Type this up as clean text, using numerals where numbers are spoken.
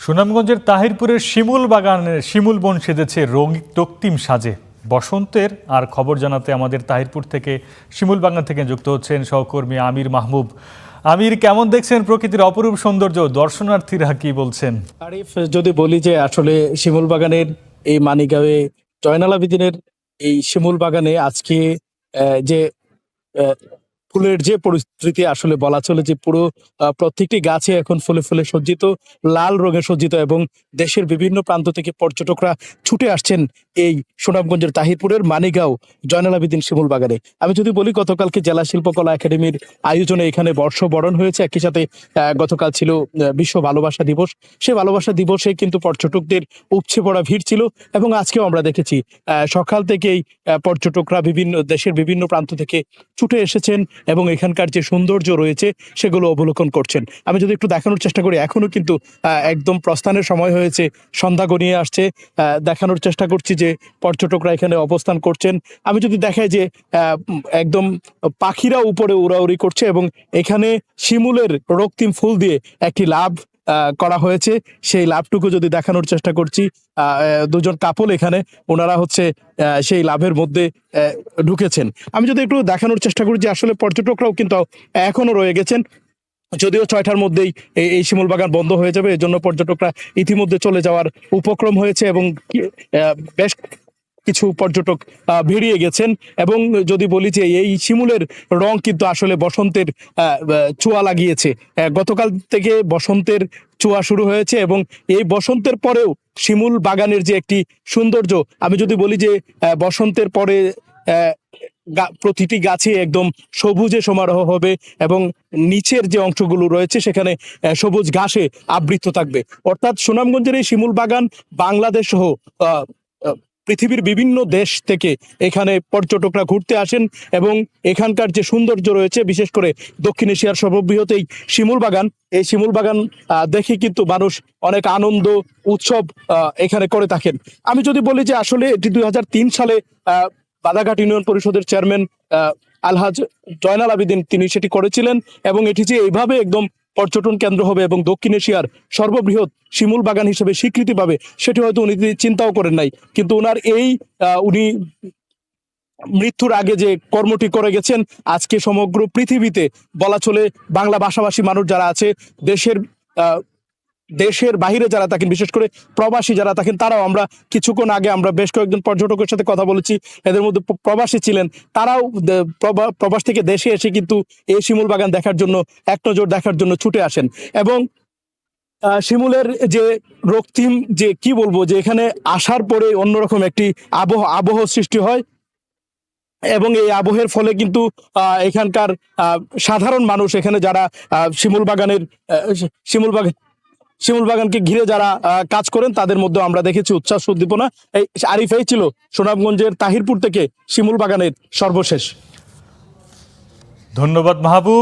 সুনামগঞ্জের তাহিরপুরের শিমুল বাগানের শিমুল বন সেজেছে রক্তিম সাজে। বসন্তের আর খবর জানাতে আমাদের তাহিরপুর থেকে শিমুল বাগান থেকে যুক্ত হচ্ছেন সহকর্মী আমির মাহবুব। আমির, কেমন দেখছেন প্রকৃতির অপরূপ সৌন্দর্য? দর্শনার্থীরা কি বলছেন? আরিফ, যদি বলি যে আসলে শিমুল বাগানের এই মানিগাঁওয়ে জয়নাল আবেদিনের এই শিমুল বাগানে আজকে যে আহ, ফুলের যে পরিস্থিতি আসলে বলা চলে যে পুরো প্রত্যেকটি গাছে এখন ফুলে ফুলে সজ্জিত, লাল রঙে সজ্জিত এবং দেশের বিভিন্ন প্রান্ত থেকে পর্যটকরা ছুটে আসছেন এই সুনামগঞ্জের তাহিরপুরের মানিগাঁও জয়নাল আবেদিন শিমুল বাগানে। আমি যদি বলি, গতকালকে জেলা শিল্পকলা একাডেমির আয়োজনে এখানে বর্ষবরণ হয়েছে, একই সাথে গতকাল ছিল বিশ্ব ভালোবাসা দিবস। সেই ভালোবাসা দিবসে কিন্তু পর্যটকদের উপচে পড়া ভিড় ছিল এবং আজকেও আমরা দেখেছি সকাল থেকেই পর্যটকরা দেশের বিভিন্ন প্রান্ত থেকে ছুটে এসেছেন এবং এখানকার যে সৌন্দর্য রয়েছে সেগুলো অবলোকন করছেন। আমি যদি একটু দেখানোর চেষ্টা করি, এখনো কিন্তু একদম প্রস্থানের সময় হয়েছে, সন্ধ্যা গনিয়ে আসছে। দেখানোর চেষ্টা করছি যে পর্যটকরা এখানে অবস্থান করছেন। আমি যদি দেখাই যে একদম পাখিরা উপরে উড়াউড়ি করছে এবং এখানে শিমুলের রক্তিম ফুল দিয়ে একটি লাভ করা হয়েছে। সেই লাভটুকু যদি দেখানোর চেষ্টা করছি, দুজন কাপল এখানে ওনারা হচ্ছে সেই লাভের মধ্যে ঢুকেছেন। আমি যদি একটু দেখানোর চেষ্টা করি যে আসলে পর্যটকরাও কিন্তু এখনো রয়ে গেছেন, যদিও 6টার মধ্যেই এই শিমুল বাগান বন্ধ হয়ে যাবে, এজন্য পর্যটকরা ইতিমধ্যে চলে যাওয়ার উপক্রম হয়েছে এবং বেশ কিছু পর্যটক বেরিয়ে গেছেন। এবং যদি বলি যে এই শিমুলের রং কিন্তু আসলে বসন্তের ছোঁয়া লাগিয়েছে। গতকাল থেকে বসন্তের ছোঁয়া শুরু হয়েছে এবং এই বসন্তের পরেও শিমুল বাগানের যে একটি সৌন্দর্য, আমি যদি বলি যে বসন্তের পরে প্রতিটি গাছে একদম সবুজে সমারোহ হবে এবং নিচের যে অংশগুলো রয়েছে সেখানে সবুজ ঘাসে আবৃত থাকবে। অর্থাৎ সুনামগঞ্জের এই শিমুল বাগান বাংলাদেশ সহ পৃথিবীর বিভিন্ন দেশ থেকে এখানে পর্যটকরা ঘুরতে আসেন এবং এখানকার যে সৌন্দর্য রয়েছে, বিশেষ করে দক্ষিণ এশিয়ার সর্ববৃহৎ এই শিমুল বাগান, এই শিমুল বাগান দেখে কিন্তু মানুষ অনেক আনন্দ উৎসব এখানে করে থাকেন। আমি যদি বলি যে আসলে এটি 2003 সালে বাদাঘাট ইউনিয়ন পরিষদের চেয়ারম্যান আলহাজ জয়নাল আবেদিন তিনি সেটি করেছিলেন এবং এটি যে এইভাবে একদম পর্যটন কেন্দ্র হবে এবং দক্ষিণ এশিয়ার সর্ববৃহৎ শিমুল বাগান হিসেবে স্বীকৃতি পাবে সেটি হয়তো উনি চিন্তাও করেন নাই। কিন্তু ওনার উনি মৃত্যুর আগে যে কর্মটি করে গেছেন, আজকে সমগ্র পৃথিবীতে বলা চলে বাংলা ভাষাভাষী মানুষ যারা আছে, দেশের বাইরে যারা থাকেন, বিশেষ করে প্রবাসী যারা থাকেন, তারাও আমরা কিছুক্ষণ আগে আমরা বেশ কয়েকজন পর্যটকের সাথে কথা বলেছি, এদের মধ্যে প্রবাসী ছিলেন, তারাও প্রবাস থেকে দেশে এসে কিন্তু এই শিমুল বাগান দেখার জন্য, এক নজর দেখার জন্য ছুটে আসেন। এবং শিমুলের যে রক্তিম, যে কি বলবো, যে এখানে আসার পরে অন্যরকম একটি আবহ সৃষ্টি হয় এবং এই আবহের ফলে কিন্তু এখানকার সাধারণ মানুষ, এখানে যারা শিমুল বাগানকে ঘিরে যারা কাজ করেন, তাদের মধ্যে আমরা দেখেছি উচ্ছ্বাস উদ্দীপনা। এই আরিফ, এই ছিল সুনামগঞ্জের তাহিরপুর থেকে শিমুল বাগানের সর্বশেষ। ধন্যবাদ মাহবুব।